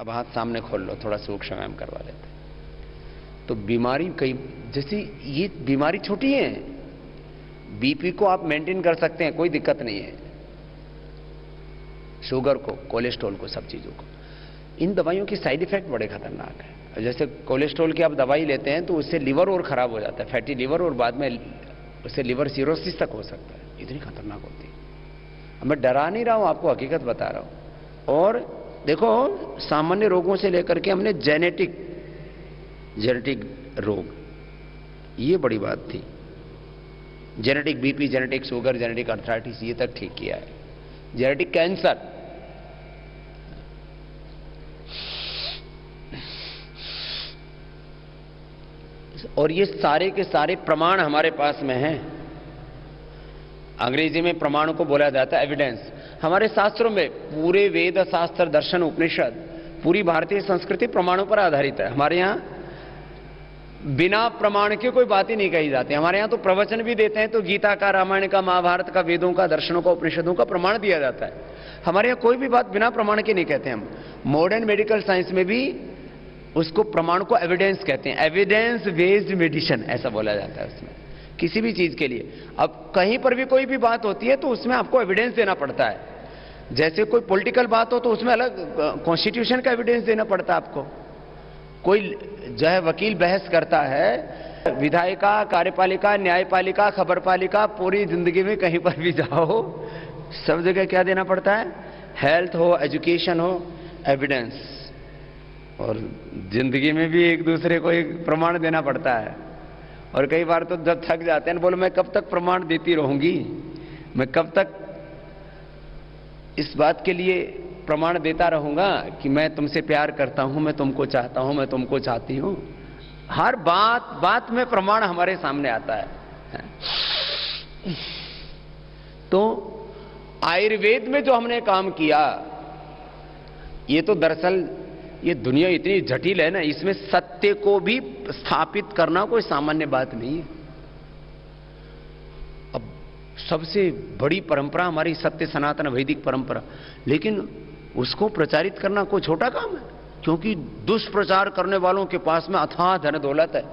अब हाथ सामने खोल लो, थोड़ा सूक्ष्म व्यायाम करवा लेते हैं। तो बीमारी कई, जैसी ये बीमारी छोटी है, बीपी को आप मेंटेन कर सकते हैं, कोई दिक्कत नहीं है, शुगर को, कोलेस्ट्रॉल को, सब चीजों को। इन दवाइयों की साइड इफेक्ट बड़े खतरनाक है। जैसे कोलेस्ट्रॉल की आप दवाई लेते हैं तो उससे लिवर और खराब हो जाता है, फैटी लिवर, और बाद में उससे लिवर सिरोसिस तक हो सकता है, इतनी खतरनाक होती है। मैं डरा नहीं रहा हूं, आपको हकीकत बता रहा हूं। और देखो, सामान्य रोगों से लेकर के हमने जेनेटिक रोग, ये बड़ी बात थी। Genetic BP, genetic sugar, genetic arthritis, ये तक ठीक किया है। जेनेटिक कैंसर, और ये सारे के सारे प्रमाण हमारे पास में हैं। अंग्रेजी में प्रमाण को बोला जाता है एविडेंस। हमारे शास्त्रों में पूरे वेद, शास्त्र, दर्शन, उपनिषद, पूरी भारतीय संस्कृति प्रमाणों पर आधारित है। हमारे यहां बिना प्रमाण के कोई बात ही नहीं कही जाती। हमारे यहां तो प्रवचन भी देते हैं तो गीता का, रामायण का, महाभारत का, वेदों का, दर्शनों का, उपनिषदों का प्रमाण दिया जाता है। हमारे यहां कोई भी बात बिना प्रमाण के नहीं कहते हम। मॉडर्न मेडिकल साइंस में भी उसको, प्रमाण को एविडेंस कहते हैं। एविडेंस बेस्ड मेडिसिन ऐसा बोला जाता है उसमें, किसी भी चीज के लिए। अब कहीं पर भी कोई भी बात होती है तो उसमें आपको एविडेंस देना पड़ता है। जैसे कोई पॉलिटिकल बात हो तो उसमें अलग कॉन्स्टिट्यूशन का एविडेंस देना पड़ता है आपको। कोई जो है वकील बहस करता है, विधायिका, कार्यपालिका, न्यायपालिका, खबरपालिका, पूरी जिंदगी में कहीं पर भी जाओ, सब जगह क्या देना पड़ता है? हेल्थ हो, एजुकेशन हो, एविडेंस। और जिंदगी में भी एक दूसरे को एक प्रमाण देना पड़ता है। और कई बार तो जब थक जाते हैं, बोलो मैं कब तक प्रमाण देती रहूंगी, मैं कब तक इस बात के लिए प्रमाण देता रहूंगा कि मैं तुमसे प्यार करता हूं, मैं तुमको चाहता हूं, मैं तुमको चाहती हूं। हर बात में प्रमाण हमारे सामने आता है। तो आयुर्वेद में जो हमने काम किया, ये तो दरअसल ये दुनिया इतनी जटिल है ना, इसमें सत्य को भी स्थापित करना कोई सामान्य बात नहीं है। अब सबसे बड़ी परंपरा हमारी सत्य सनातन वैदिक परंपरा, लेकिन उसको प्रचारित करना कोई छोटा काम है, क्योंकि दुष्प्रचार करने वालों के पास में अथाह धन दौलत है।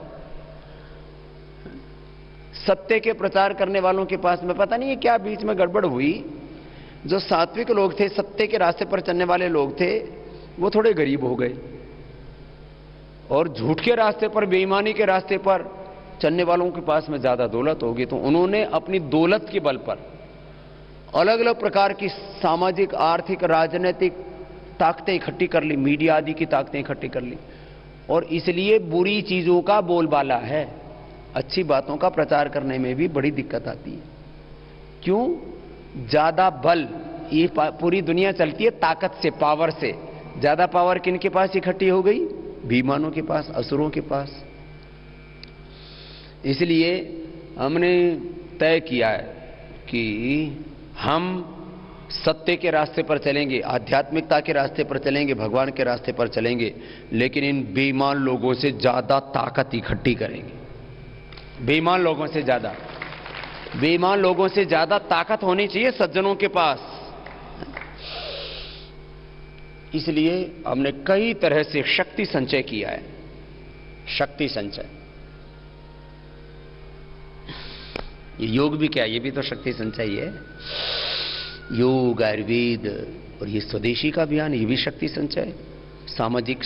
सत्य के प्रचार करने वालों के पास में पता नहीं है क्या बीच में गड़बड़ हुई। जो सात्विक लोग थे, सत्य के रास्ते पर चलने वाले लोग थे, वो थोड़े गरीब हो गए, और झूठ के रास्ते पर, बेईमानी के रास्ते पर चलने वालों के पास में ज्यादा दौलत होगी। तो उन्होंने अपनी दौलत के बल पर अलग अलग प्रकार की सामाजिक, आर्थिक, राजनीतिक ताकतें इकट्ठी कर ली, मीडिया आदि की ताकतें इकट्ठी कर ली, और इसलिए बुरी चीजों का बोलबाला है। अच्छी बातों का प्रचार करने में भी बड़ी दिक्कत आती है। क्यों? ज्यादा बल, ये पूरी दुनिया चलती है ताकत से, पावर से। ज्यादा पावर किनके पास इकट्ठी हो गई? बेईमानों के पास, असुरों के पास। इसलिए हमने तय किया है कि हम सत्य के रास्ते पर चलेंगे, आध्यात्मिकता के रास्ते पर चलेंगे, भगवान के रास्ते पर चलेंगे, लेकिन इन बेईमान लोगों से ज्यादा ताकत इकट्ठी करेंगे। बेईमान लोगों से ज्यादा ताकत होनी चाहिए सज्जनों के पास। इसलिए हमने कई तरह से शक्ति संचय किया है। शक्ति संचय, ये योग भी क्या, ये भी तो शक्ति संचय ही है। योग, आयुर्वेद और ये स्वदेशी का अभियान, ये भी शक्ति संचय। सामाजिक,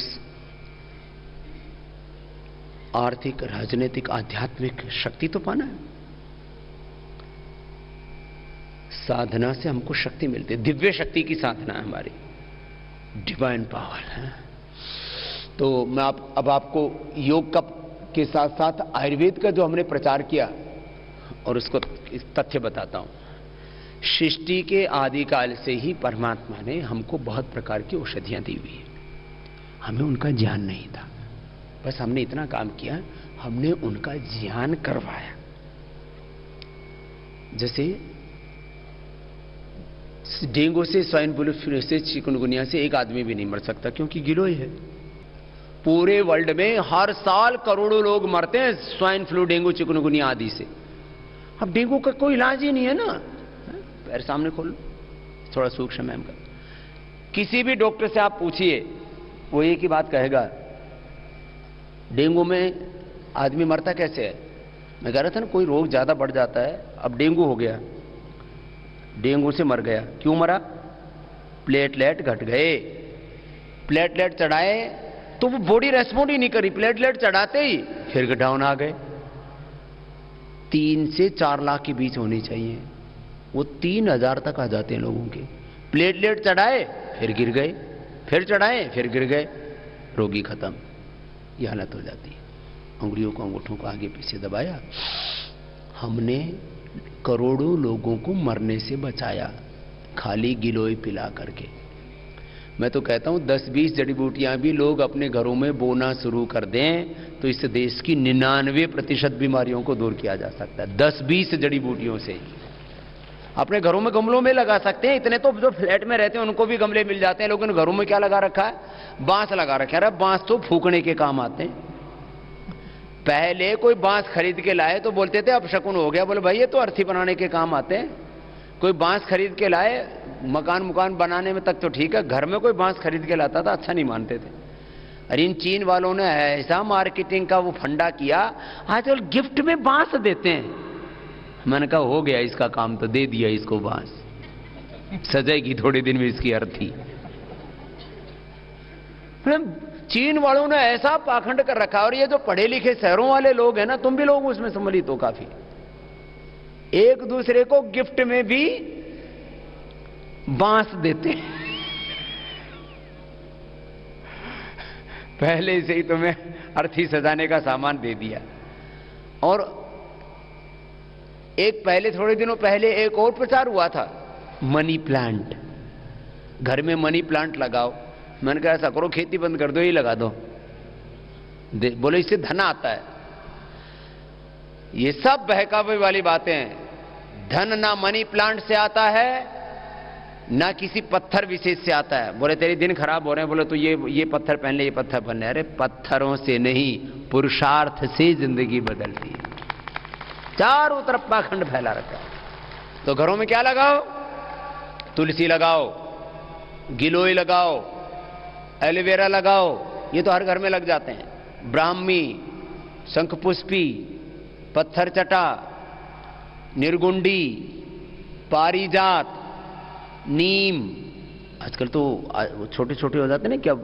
आर्थिक, राजनीतिक, आध्यात्मिक शक्ति तो पाना है। साधना से हमको शक्ति मिलती है, दिव्य शक्ति की साधना है हमारी, डिवाइन पावर है। तो मैं अब आपको योग का के साथ साथ आयुर्वेद का जो हमने प्रचार किया और उसको तथ्य बताता हूं। सृष्टि के आदिकाल से ही परमात्मा ने हमको बहुत प्रकार की औषधियां दी हुई है। हमें उनका ज्ञान नहीं था, बस हमने इतना काम किया, हमने उनका ज्ञान करवाया। जैसे डेंगू से, स्वाइन फ्लू से, चिकनगुनिया से एक आदमी भी नहीं मर सकता, क्योंकि गिलोय है। पूरे वर्ल्ड में हर साल करोड़ों लोग मरते हैं स्वाइन फ्लू, डेंगू, चिकनगुनिया आदि से। अब डेंगू का कोई इलाज ही नहीं है ना। पैर सामने खोल, थोड़ा सूक्ष्म है। किसी भी डॉक्टर से आप पूछिए वो एक ही बात कहेगा, डेंगू में आदमी मरता कैसे है। मैं कह रहा था ना, कोई रोग ज्यादा बढ़ जाता है, अब डेंगू हो गया, डेंगू से मर गया, क्यों मरा, प्लेटलेट घट गए, प्लेटलेट चढ़ाए तो वो बॉडी रेस्पॉन्ड ही नहीं करी, प्लेटलेट चढ़ाते ही फिर डाउन आ गए। 3 से 4 लाख के बीच होनी चाहिए, वो 3000 तक आ जाते हैं लोगों के। प्लेटलेट चढ़ाए फिर गिर गए, फिर चढ़ाए फिर गिर गए, रोगी खत्म। यह हालत हो जाती है। उंगलियों को अंगूठों को आगे पीछे दबाया, हमने करोड़ों लोगों को मरने से बचाया खाली गिलोय पिला करके। मैं तो कहता हूं 10-20 जड़ी बूटियां भी लोग अपने घरों में बोना शुरू कर दें तो इस देश की 99% बीमारियों को दूर किया जा सकता है। 10-20 जड़ी बूटियों से अपने घरों में गमलों में लगा सकते हैं। इतने तो जो फ्लैट में रहते हैं उनको भी गमले मिल जाते हैं। लोगों ने घरों में क्या लगा रखा है, बांस लगा रखा है। अरे बांस तो फूकने के काम आते हैं। पहले कोई बांस खरीद के लाए तो बोलते थे अब शकुन हो गया, बोले भाई ये तो अर्थी बनाने के काम आते हैं। कोई बांस खरीद के लाए, मकान बनाने में तक तो ठीक है, घर में कोई बांस खरीद के लाता था अच्छा नहीं मानते थे। अरे इन चीन वालों ने ऐसा मार्केटिंग का वो फंडा किया, आजकल गिफ्ट में बांस देते हैं। मैंने कहा हो गया इसका काम, तो दे दिया इसको बांस, सजेगी थोड़े दिन में इसकी अर्थी। चीन वालों ने ऐसा पाखंड कर रखा। और ये जो पढ़े लिखे शहरों वाले लोग हैं ना, तुम भी लोग उसमें सम्मिलित हो काफी, एक दूसरे को गिफ्ट में भी बांस देते हैं। पहले से ही तुम्हें अर्थी सजाने का सामान दे दिया। और एक पहले थोड़े दिनों पहले एक और प्रचार हुआ था, मनी प्लांट, घर में मनी प्लांट लगाओ। मैंने कहा ऐसा करो खेती बंद कर दो, ये लगा दो। बोले इससे धन आता है। ये सब बहकावे वाली बातें हैं। धन ना मनी प्लांट से आता है ना किसी पत्थर विशेष से आता है। बोले तेरे दिन खराब हो रहे हैं, बोले तो ये पत्थर पहन ले, ये पत्थर पहन ले। अरे पत्थरों से नहीं, पुरुषार्थ से जिंदगी बदलती है। चारों तरफ पाखंड फैला रखा है। तो घरों में क्या लगाओ, तुलसी लगाओ, गिलोय लगाओ, एलोवेरा लगाओ, ये तो हर घर में लग जाते हैं। ब्राह्मी, शंखपुष्पी, पत्थर चटा, निर्गुंडी, पारिजात, नीम, आजकल तो छोटे छोटे हो जाते हैं ना क्या,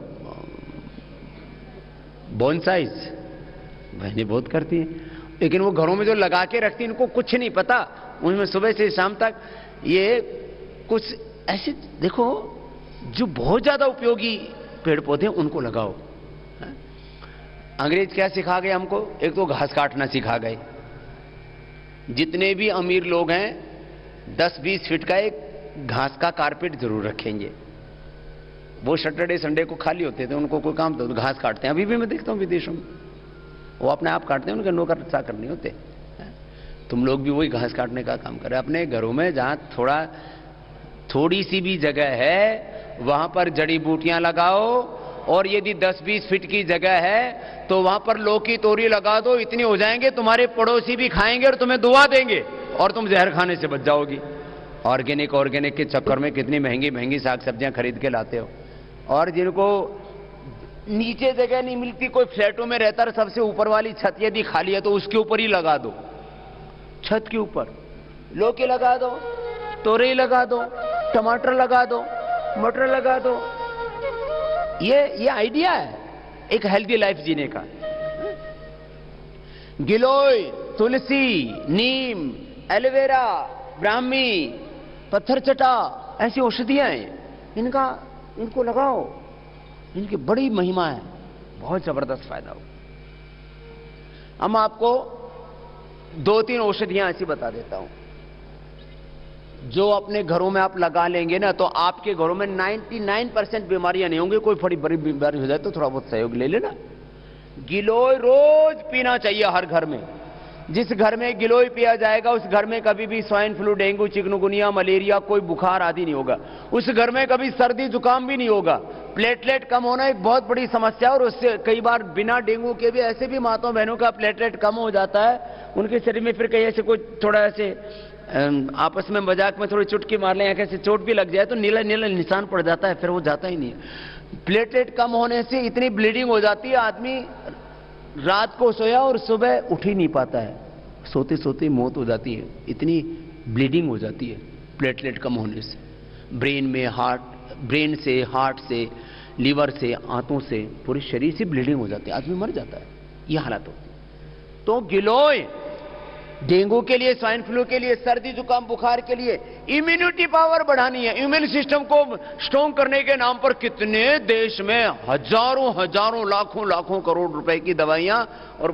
बोनसाइज, बहनें बहुत करती हैं। लेकिन वो घरों में जो लगा के रखती, इनको कुछ नहीं पता, उनमें सुबह से शाम तक ये कुछ ऐसे देखो जो बहुत ज्यादा उपयोगी पेड़ पौधे उनको लगाओ। अंग्रेज क्या सिखा गए हमको, एक तो घास काटना सिखा गए। जितने भी अमीर लोग हैं 10-20 फीट का एक घास का कारपेट जरूर रखेंगे। वो सैटरडे संडे को खाली होते थे, उनको कोई काम तो घास काटते हैं। अभी भी मैं देखता हूं विदेशों में वो अपने आप काटते हैं, उनके नौकर चाकर नहीं होते। तुम लोग भी वही घास काटने का काम करें अपने घरों में। जहां थोड़ी सी भी जगह है वहां पर जड़ी बूटियां लगाओ। और यदि 10-20 फीट की जगह है तो वहां पर लौकी तोरी लगा दो, इतनी हो जाएंगे, तुम्हारे पड़ोसी भी खाएंगे और तुम्हें दुआ देंगे और तुम जहर खाने से बच जाओगी। ऑर्गेनिक के चक्कर में कितनी महंगी महंगी साग सब्जियां खरीद के लाते हो। और जिनको नीचे जगह नहीं मिलती, कोई फ्लैटों में रहता है, सबसे ऊपर वाली छत यदि खाली है तो उसके ऊपर ही लगा दो, छत के ऊपर लौकी लगा दो, तोरई लगा दो, टमाटर लगा दो, मटर लगा दो। ये आइडिया है एक हेल्दी लाइफ जीने का। गिलोय, तुलसी, नीम, एलोवेरा, ब्राह्मी, पत्थर चटा, ऐसी औषधियां हैं, इनको लगाओ, इनकी बड़ी महिमा है, बहुत जबरदस्त फायदा हो। हम आपको 2-3 औषधियां ऐसी बता देता हूं जो अपने घरों में आप लगा लेंगे ना तो आपके घरों में 99% बीमारियां नहीं होंगी। कोई बड़ी बड़ी बीमारी हो जाए तो थोड़ा बहुत सहयोग ले लेना। गिलोय रोज पीना चाहिए हर घर में। जिस घर में गिलोय पिया जाएगा उस घर में कभी भी swine flu, dengue, chikungunya, malaria, कोई बुखार आदि नहीं होगा। उस घर में कभी सर्दी जुकाम भी नहीं होगा। प्लेटलेट कम होना एक बहुत बड़ी समस्या, और उससे कई बार बिना डेंगू के भी ऐसे भी माताओं बहनों का प्लेटलेट कम हो जाता है। उनके शरीर में फिर कहीं ऐसे कोई थोड़ा ऐसे आपस में मजाक में थोड़ी चुटकी मार लें या कैसे चोट भी लग जाए तो नीला नीला निशान पड़ जाता है, फिर वो जाता ही नहीं है। प्लेटलेट कम होने से इतनी ब्लीडिंग हो जाती है, आदमी रात को सोया और सुबह उठ ही नहीं पाता है, सोते सोते मौत हो जाती है, इतनी ब्लीडिंग हो जाती है प्लेटलेट कम होने से। ब्रेन से, हार्ट से, लीवर से, आंतों से, पूरे शरीर से ब्लीडिंग हो जाती है, आदमी मर जाता है, यह हालत होती है। तो गिलोय डेंगू के लिए, स्वाइन फ्लू के लिए, सर्दी जुकाम बुखार के लिए, इम्यूनिटी पावर बढ़ानी है, इम्यून सिस्टम को स्ट्रॉन्ग करने के नाम पर कितने देश में हजारों लाखों करोड़ रुपए की दवाइयां और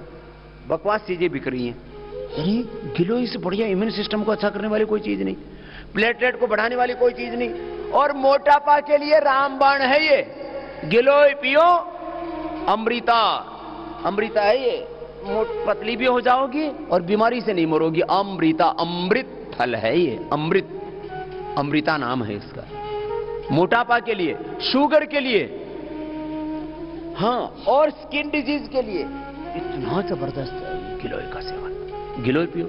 बकवास चीजें बिक रही हैं। अरे गिलोय से बढ़िया इम्यून सिस्टम को अच्छा करने वाली कोई चीज नहीं, प्लेटलेट को बढ़ाने वाली कोई चीज नहीं। और मोटापा के लिए रामबाण है ये, गिलोय पियो, अमृता है ये, पतली भी हो जाओगी और बीमारी से नहीं मरोगी। अमृता, अमृत फल है ये, अमृता नाम है इसका। मोटापा के लिए, शुगर के लिए, हाँ, और स्किन डिजीज के लिए इतना जबरदस्त है गिलोय का सेवन। गिलोय पियो,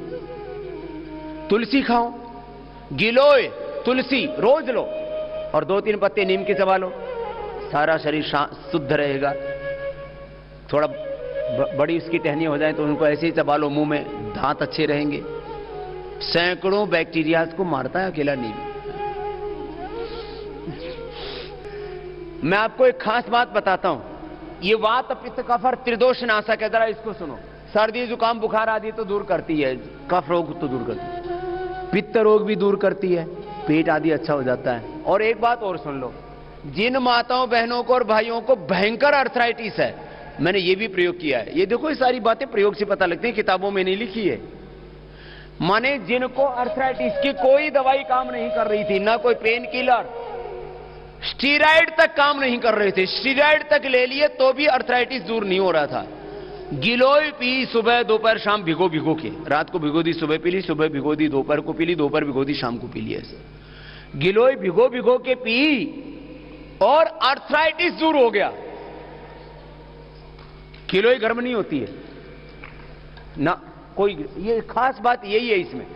तुलसी खाओ, गिलोय तुलसी रोज लो और 2-3 पत्ते नीम के चबा लो, सारा शरीर शुद्ध रहेगा। थोड़ा बड़ी उसकी टहनियां हो जाए तो उनको ऐसे ही चबा लो मुंह में, दांत अच्छे रहेंगे। सैकड़ों बैक्टीरिया को मारता है अकेला नीम। मैं आपको एक खास बात बताता हूं, ये वात पित्त कफ और त्रिदोष नाशक है, जरा इसको सुनो। सर्दी जुकाम बुखार आदि तो दूर करती है, कफ रोग तो दूर करती है, पित्त रोग भी दूर करती है, पेट आदि अच्छा हो जाता है। और एक बात और सुन लो, जिन माताओं बहनों को और भाइयों को भयंकर अर्थराइटिस है, मैंने ये भी प्रयोग किया है। ये देखो, ये सारी बातें प्रयोग से पता लगती है, किताबों में नहीं लिखी है। माने जिनको अर्थराइटिस की कोई दवाई काम नहीं कर रही थी, ना कोई पेन किलर, स्टीरॉइड तक काम नहीं कर रहे थे, स्टीरॉइड तक ले लिए तो भी अर्थराइटिस दूर नहीं हो रहा था। गिलोय पी, सुबह दोपहर शाम भिगो के, रात को भिगो दी, सुबह पी ली, सुबह भिगो दी, दोपहर को पी ली, दोपहर भिगो दी, शाम को पी ली। ऐसे गिलोय भिगो के पी और अर्थराइटिस दूर हो गया। गिलोय गर्म नहीं होती है ना कोई, ये खास बात यही है इसमें।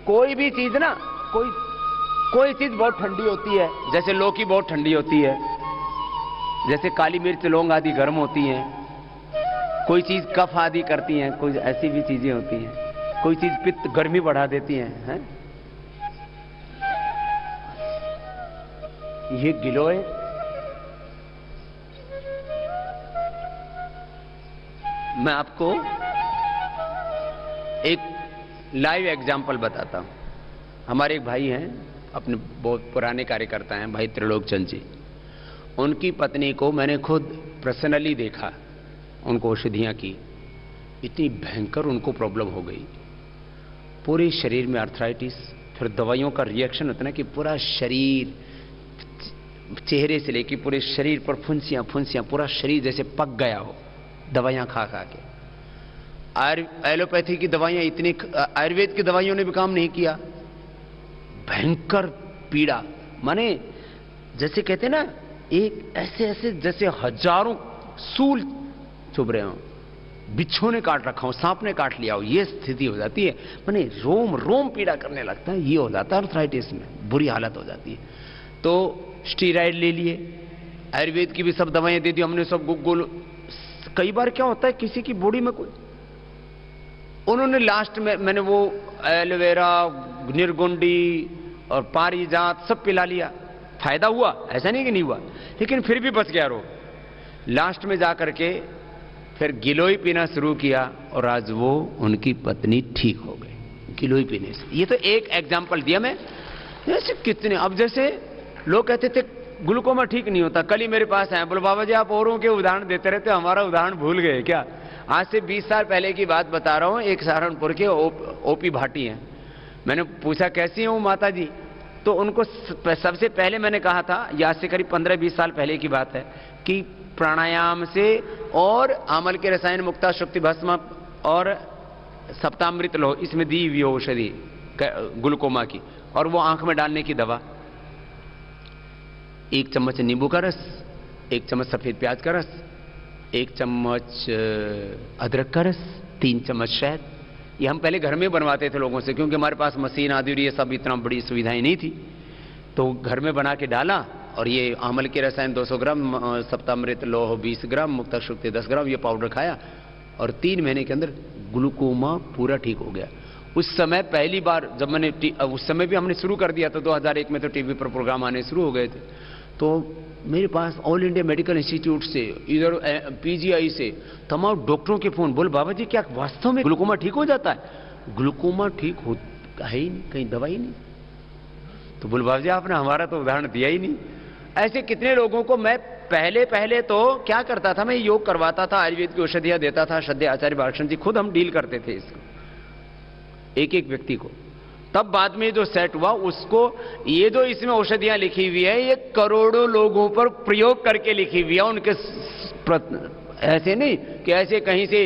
कोई भी चीज ना, कोई चीज बहुत ठंडी होती है, जैसे लौकी बहुत ठंडी होती है, जैसे काली मिर्च लौंग आदि गर्म होती हैं, कोई चीज कफ आदि करती हैं, कोई ऐसी भी चीजें होती हैं, कोई चीज पित्त गर्मी बढ़ा देती हैं, ये गिलोय मैं आपको एक लाइव एग्जाम्पल बताता हूं। हमारे एक भाई हैं, अपने बहुत पुराने कार्यकर्ता हैं, भाई त्रिलोक चंद जी। उनकी पत्नी को मैंने खुद पर्सनली देखा, उनको औषधियां की, इतनी भयंकर उनको प्रॉब्लम हो गई, पूरे शरीर में अर्थराइटिस, फिर दवाइयों का रिएक्शन होता है कि पूरा शरीर, चेहरे से लेकर पूरे शरीर पर फुंसियां, पूरा शरीर जैसे पक गया हो दवाइयां खा के। एलोपैथी की दवाइयां इतनी, आयुर्वेद की दवाइयों ने भी काम नहीं किया, भयंकर पीड़ा। माने जैसे कहते ना, एक ऐसे जैसे हजारों सूल चुभ रहे हो, बिच्छू ने काट रखा हो, सांप ने काट लिया हो, ये स्थिति हो जाती है। माने रोम पीड़ा करने लगता है, ये हो जाता है अर्थराइटिस में, बुरी हालत हो जाती है। तो स्टीरॉइड ले लिए, आयुर्वेद की भी सब दवाएं दे दी हमने, सब गुल। कई बार क्या होता है, किसी की बॉडी में कोई, उन्होंने लास्ट में मैंने वो एलोवेरा, निर्गुंडी और पारिजात सब पिला लिया, फायदा हुआ, ऐसा नहीं कि नहीं हुआ, लेकिन फिर भी बच गया रोग। लास्ट में जाकर के फिर गिलोय पीना शुरू किया और आज वो उनकी पत्नी ठीक हो गई गिलोय पीने से। ये तो एक एग्जाम्पल दिया मैं, ऐसे कितने। अब जैसे लोग कहते थे ग्लूकोमा ठीक नहीं होता, कल ही मेरे पास आए, बोले बाबा जी आप औरों के उदाहरण देते रहते, हमारा उदाहरण भूल गए क्या? आज से 20 साल पहले की बात बता रहा हूं। एक सहारनपुर के ओपी भाटी हैं, मैंने पूछा कैसी हूं माता जी, तो उनको सबसे पहले मैंने कहा था, आज से करीब 15-20 साल पहले की बात है, कि प्राणायाम से और आमल के रसायन मुक्ता शुक्ति भस्म और सप्तामृत लो, इसमें दी हुई औषधि ग्लूकोमा की, और वो आंख में डालने की दवा, 1 चम्मच नींबू का रस, 1 चम्मच सफेद प्याज का रस, 1 चम्मच अदरक का रस, 3 चम्मच शहद। ये हम पहले घर में बनवाते थे लोगों से, क्योंकि हमारे पास मशीन आदि और ये सब इतना बड़ी सुविधाएं नहीं थी, तो घर में बना के डाला और ये आमल के रसायन 200 ग्राम, सप्तामृत लोह 20 ग्राम, मुक्ता शुक्ति 10 ग्राम, ये पाउडर खाया और 3 महीने के अंदर ग्लूकोमा पूरा ठीक हो गया। उस समय पहली बार जब मैंने उस समय भी हमने शुरू कर दिया था, 2001 में तो टीवी पर प्रोग्राम आने शुरू हो गए थे। तो मेरे पास ऑल इंडिया मेडिकल इंस्टीट्यूट से, इधर पीजीआई से तमाम डॉक्टरों के फोन, बोल बाबा जी क्या वास्तव में ग्लूकोमा ठीक हो जाता है? ग्लूकोमा ठीक हो है ही नहीं, कहीं दवाई नहीं। तो बोल बाबा जी आपने हमारा तो उदाहरण दिया ही नहीं। ऐसे कितने लोगों को मैं पहले तो क्या करता था, मैं योग करवाता था, आयुर्वेद की औषधियां देता था, श्रद्धेय आचार्य बालकृष्ण जी खुद हम डील करते थे इसको, एक एक व्यक्ति को। तब बाद में जो सेट हुआ उसको, ये जो इसमें औषधियां लिखी हुई है ये करोड़ों लोगों पर प्रयोग करके लिखी हुई है, उनके ऐसे नहीं कि ऐसे कहीं से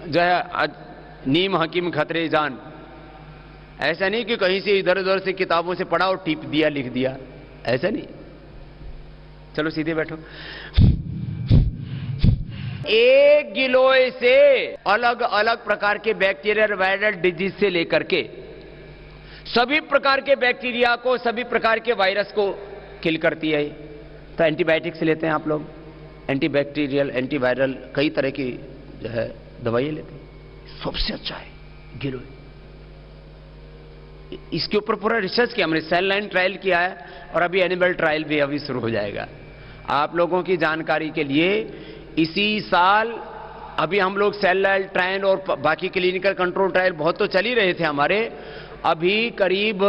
जो है नीम हकीम खतरे जान, ऐसा नहीं कि कहीं से इधर उधर से किताबों से पढ़ा और टिप दिया लिख दिया, ऐसा नहीं। चलो सीधे बैठो। एक गिलोय से अलग अलग प्रकार के बैक्टीरियल वायरल डिजीज से लेकर के सभी प्रकार के बैक्टीरिया को, सभी प्रकार के वायरस को किल करती है। तो एंटीबायोटिक्स लेते हैं आप लोग, एंटीबैक्टीरियल, एंटीवायरल, कई तरह की जो है दवाइयां लेते हैं। सबसे अच्छा है गिलोय। इसके ऊपर पूरा रिसर्च किया हमने, सेल लाइन ट्रायल किया है और अभी एनिमल ट्रायल भी अभी शुरू हो जाएगा। आप लोगों की जानकारी के लिए इसी साल अभी हम लोग सेल लाइन ट्रायल और बाकी क्लिनिकल कंट्रोल ट्रायल बहुत तो चल ही रहे थे हमारे, अभी करीब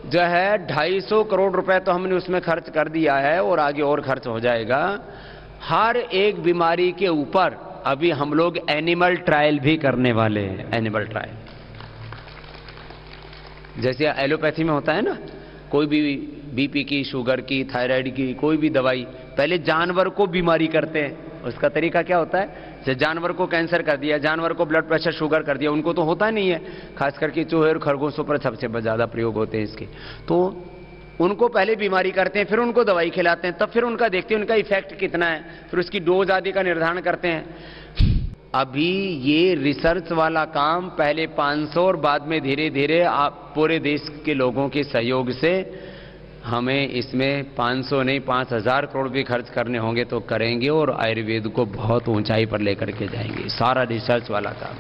जो है 250 करोड़ रुपए तो हमने उसमें खर्च कर दिया है और आगे और खर्च हो जाएगा। हर एक बीमारी के ऊपर अभी हम लोग एनिमल ट्रायल भी करने वाले हैं। एनिमल ट्रायल जैसे एलोपैथी में होता है ना, कोई भी बीपी की, शुगर की, थायराइड की कोई भी दवाई पहले जानवर को बीमारी करते हैं। उसका तरीका क्या होता है, जैसे जानवर को कैंसर कर दिया, जानवर को ब्लड प्रेशर शुगर कर दिया, उनको तो होता नहीं है, खास करके चूहे और खरगोशों पर सबसे ज्यादा प्रयोग होते हैं इसके। तो उनको पहले बीमारी करते हैं, फिर उनको दवाई खिलाते हैं, तब फिर उनका देखते हैं उनका इफेक्ट कितना है, फिर उसकी डोज आदि का निर्धारण करते हैं। अभी ये रिसर्च वाला काम पहले 500 और बाद में धीरे धीरे आप पूरे देश के लोगों के सहयोग से हमें इसमें 500 नहीं 5000 करोड़ भी खर्च करने होंगे तो करेंगे और आयुर्वेद को बहुत ऊंचाई पर लेकर के जाएंगे, सारा रिसर्च वाला काम।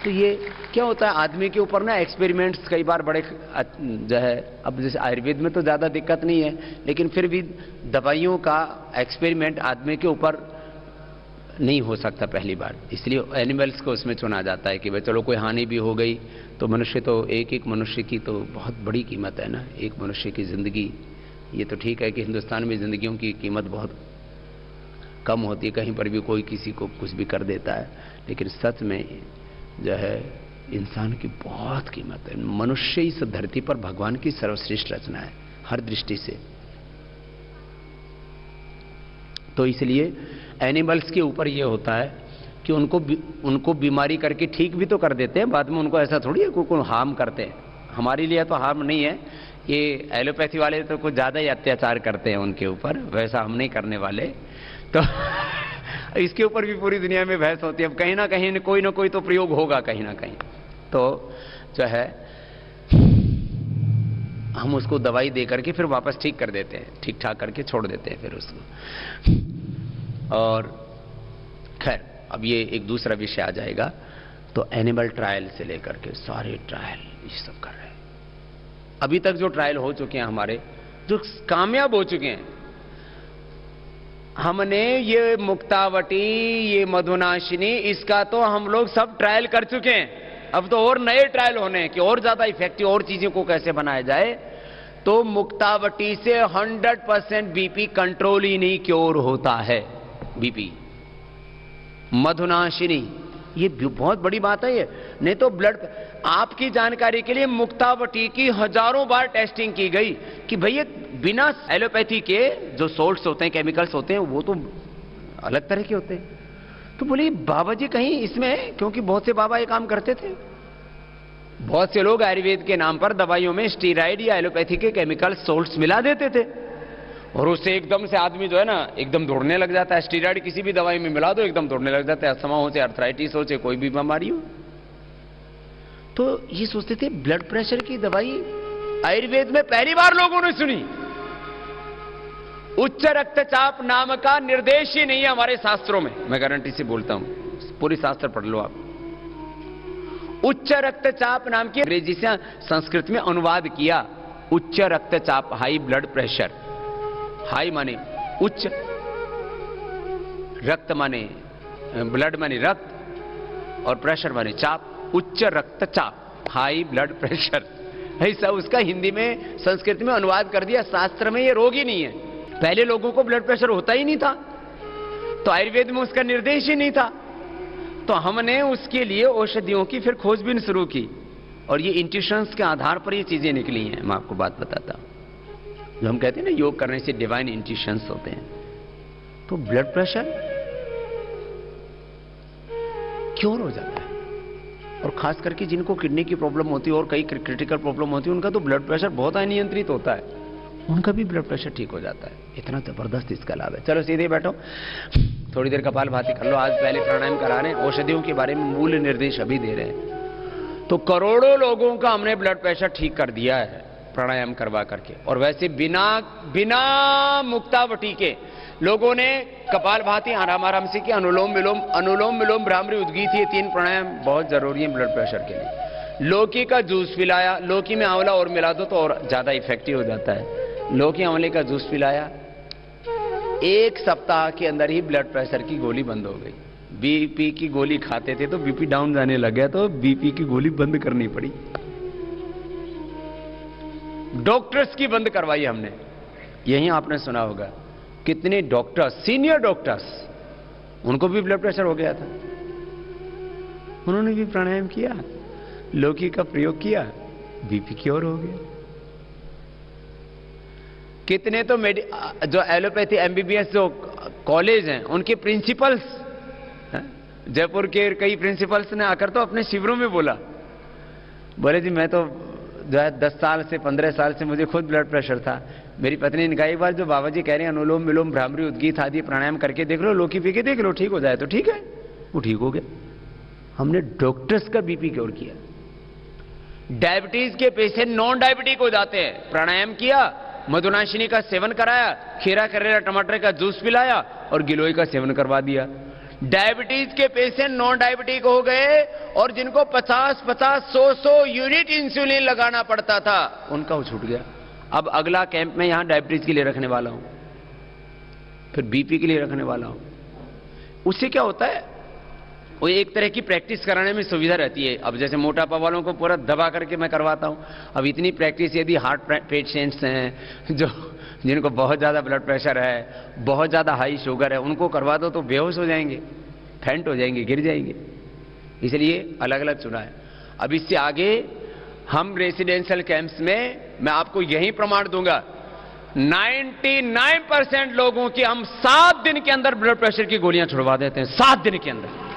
तो ये क्या होता है, आदमी के ऊपर ना एक्सपेरिमेंट्स कई बार बड़े जो है, अब जैसे आयुर्वेद में तो ज़्यादा दिक्कत नहीं है, लेकिन फिर भी दवाइयों का एक्सपेरिमेंट आदमी के ऊपर नहीं हो सकता पहली बार, इसलिए एनिमल्स को उसमें चुना जाता है कि भाई चलो कोई हानि भी हो गई तो मनुष्य तो एक मनुष्य की तो बहुत बड़ी कीमत है ना, एक मनुष्य की ज़िंदगी। ये तो ठीक है कि हिंदुस्तान में ज़िंदगियों की कीमत बहुत कम होती है, कहीं पर भी कोई किसी को कुछ भी कर देता है, लेकिन सच में जो है इंसान की बहुत कीमत है। मनुष्य इस धरती पर भगवान की सर्वश्रेष्ठ रचना है हर दृष्टि से। तो इसलिए एनिमल्स के ऊपर यह होता है कि उनको बीमारी करके ठीक भी तो कर देते हैं बाद में, उनको ऐसा थोड़ी है कोई हार्म करते हैं। हमारे लिए तो हार्म नहीं है, ये एलोपैथी वाले तो कुछ ज़्यादा ही अत्याचार करते हैं उनके ऊपर, वैसा हम नहीं करने वाले। तो इसके ऊपर भी पूरी दुनिया में बहस होती है, अब कहीं ना कोई तो प्रयोग होगा कहीं ना कहीं। तो जो है हम उसको दवाई दे करके फिर वापस ठीक कर देते हैं, ठीक ठाक करके छोड़ देते हैं फिर उसको। और खैर अब ये एक दूसरा विषय आ जाएगा। तो एनिमल ट्रायल से लेकर के सारे ट्रायल ये सब कर रहे हैं। अभी तक जो ट्रायल हो चुके हैं हमारे, जो कामयाब हो चुके हैं, हमने ये मुक्तावटी, ये मधुनाशिनी, इसका तो हम लोग सब ट्रायल कर चुके हैं। अब तो और नए ट्रायल होने हैं कि और ज्यादा इफेक्टिव और चीजों को कैसे बनाया जाए। तो मुक्तावटी से 100% बीपी कंट्रोल ही नहीं क्योर होता है, बीपी। मधुनाशिनी ये बहुत बड़ी बात है, ये नहीं तो ब्लड। आपकी जानकारी के लिए मुक्तावटी की हजारों बार टेस्टिंग की गई कि भैया बिना एलोपैथी के जो सोल्ट्स होते हैं, केमिकल्स होते हैं, वो तो अलग तरह के होते हैं। तो बोले बाबा जी कहीं इसमें, क्योंकि बहुत से बाबा ये काम करते थे, बहुत से लोग आयुर्वेद के नाम पर दवाइयों में स्टीराइड या एलोपैथी के केमिकल सोल्ट्स मिला देते थे और उससे एकदम से आदमी जो है ना एकदम दौड़ने लग जाता है। स्टीराइड किसी भी दवाई में मिला दो एकदम दौड़ने लग जाता है, अस्थमा हो चाहे अर्थराइटिस हो चाहे कोई भी बीमारी हो। तो ये सोचते थे ब्लड प्रेशर की दवाई आयुर्वेद में पहली बार लोगों ने सुनी। उच्च रक्तचाप नाम का निर्देश ही नहीं है हमारे शास्त्रों में, मैं गारंटी से बोलता हूं, पूरी शास्त्र पढ़ लो आप। उच्च रक्तचाप नाम की अंग्रेजी से संस्कृत में अनुवाद किया, उच्च रक्तचाप, हाई ब्लड प्रेशर। हाई माने उच्च, रक्त माने ब्लड माने रक्त, और प्रेशर माने चाप। उच्च रक्तचाप, हाई ब्लड प्रेशर, ऐसा उसका हिंदी में संस्कृत में अनुवाद कर दिया। शास्त्र में ये रोग ही नहीं है। पहले लोगों को ब्लड प्रेशर होता ही नहीं था, तो आयुर्वेद में उसका निर्देश ही नहीं था, तो हमने उसके लिए औषधियों की फिर खोजबीन शुरू की, और ये इंट्यूशंस के आधार पर ये चीजें निकली हैं। मैं आपको बात बताता हूं, जो हम कहते हैं ना योग करने से डिवाइन इंट्यूशंस होते हैं। तो ब्लड प्रेशर क्योर हो जाता है, और खास करके जिनको किडनी की प्रॉब्लम होती है और कई क्रिटिकल प्रॉब्लम होती है, उनका तो ब्लड प्रेशर बहुत अनियंत्रित होता है, उनका भी ब्लड प्रेशर ठीक हो जाता है। इतना जबरदस्त इसका लाभ है। चलो सीधे बैठो, थोड़ी देर कपालभाति कर लो। आज पहले प्राणायाम करा रहे हैं, औषधियों के बारे में मूल निर्देश अभी दे रहे हैं। तो करोड़ों लोगों का हमने ब्लड प्रेशर ठीक कर दिया है प्राणायाम करवा करके, और वैसे बिना मुक्तावटी के लोगों ने कपालभाति आराम से की, अनुलोम विलोम भ्रामरी उद्गीत, ये 3 प्राणायाम बहुत जरूरी है ब्लड प्रेशर के लिए। लौकी का जूस पिलाया, लौकी में आंवला और मिला दो तो और ज्यादा इफेक्टिव हो जाता है। लौकी आंवले का जूस पिलाया, 1 सप्ताह के अंदर ही ब्लड प्रेशर की गोली बंद हो गई। बीपी की गोली खाते थे तो बीपी डाउन जाने लग गया, तो बीपी की गोली बंद करनी पड़ी, डॉक्टर्स की बंद करवाई हमने। यही आपने सुना होगा कितने डॉक्टर्स, सीनियर डॉक्टर्स, उनको भी ब्लड प्रेशर हो गया था, उन्होंने भी प्राणायाम किया, लौकी का प्रयोग किया, बीपी क्योर हो गया। कितने तो जो एलोपैथी एमबीबीएस जो कॉलेज हैं, उनके प्रिंसिपल्स, जयपुर के कई प्रिंसिपल्स ने आकर तो अपने शिविरों में बोले जी मैं तो जो है 10 साल से 15 साल से मुझे खुद ब्लड प्रेशर था। मेरी पत्नी ने कहा एक बार जो बाबा जी कह रहे हैं अनुलोम विलोम भ्रामरी उद्गीत आदि प्राणायाम करके देख लो, लौकी पी के देख लो, ठीक हो जाए तो ठीक है। वो ठीक हो गया। हमने डॉक्टर्स का बीपी क्योर किया। डायबिटीज के पेशेंट नॉन डायबिटिक हो जाते हैं, प्राणायाम किया, मधुनाशिनी का सेवन कराया, खीरा करेला टमाटर का जूस पिलाया और गिलोय का सेवन करवा दिया। डायबिटीज के पेशेंट नॉन डायबिटिक हो गए, और जिनको 50-50, 100-100 यूनिट इंसुलिन लगाना पड़ता था, उनका वो छूट गया। अब अगला कैंप में यहां डायबिटीज के लिए रखने वाला हूं, फिर बीपी के लिए रखने वाला हूं। उससे क्या होता है, वो एक तरह की प्रैक्टिस कराने में सुविधा रहती है। अब जैसे मोटापा वालों को पूरा दबा करके मैं करवाता हूं, अब इतनी प्रैक्टिस यदि हार्ट पेशेंट्स हैं, जिनको बहुत ज्यादा ब्लड प्रेशर है, बहुत ज्यादा हाई शुगर है, उनको करवा दो तो बेहोश हो जाएंगे, फेंट हो जाएंगे, गिर जाएंगे। इसलिए अलग अलग चुना है। अब इससे आगे हम रेसिडेंशियल कैंप्स में मैं आपको यही प्रमाण दूंगा, 99% लोगों की हम 7 दिन के अंदर ब्लड प्रेशर की गोलियां छुड़वा देते हैं, 7 दिन के अंदर।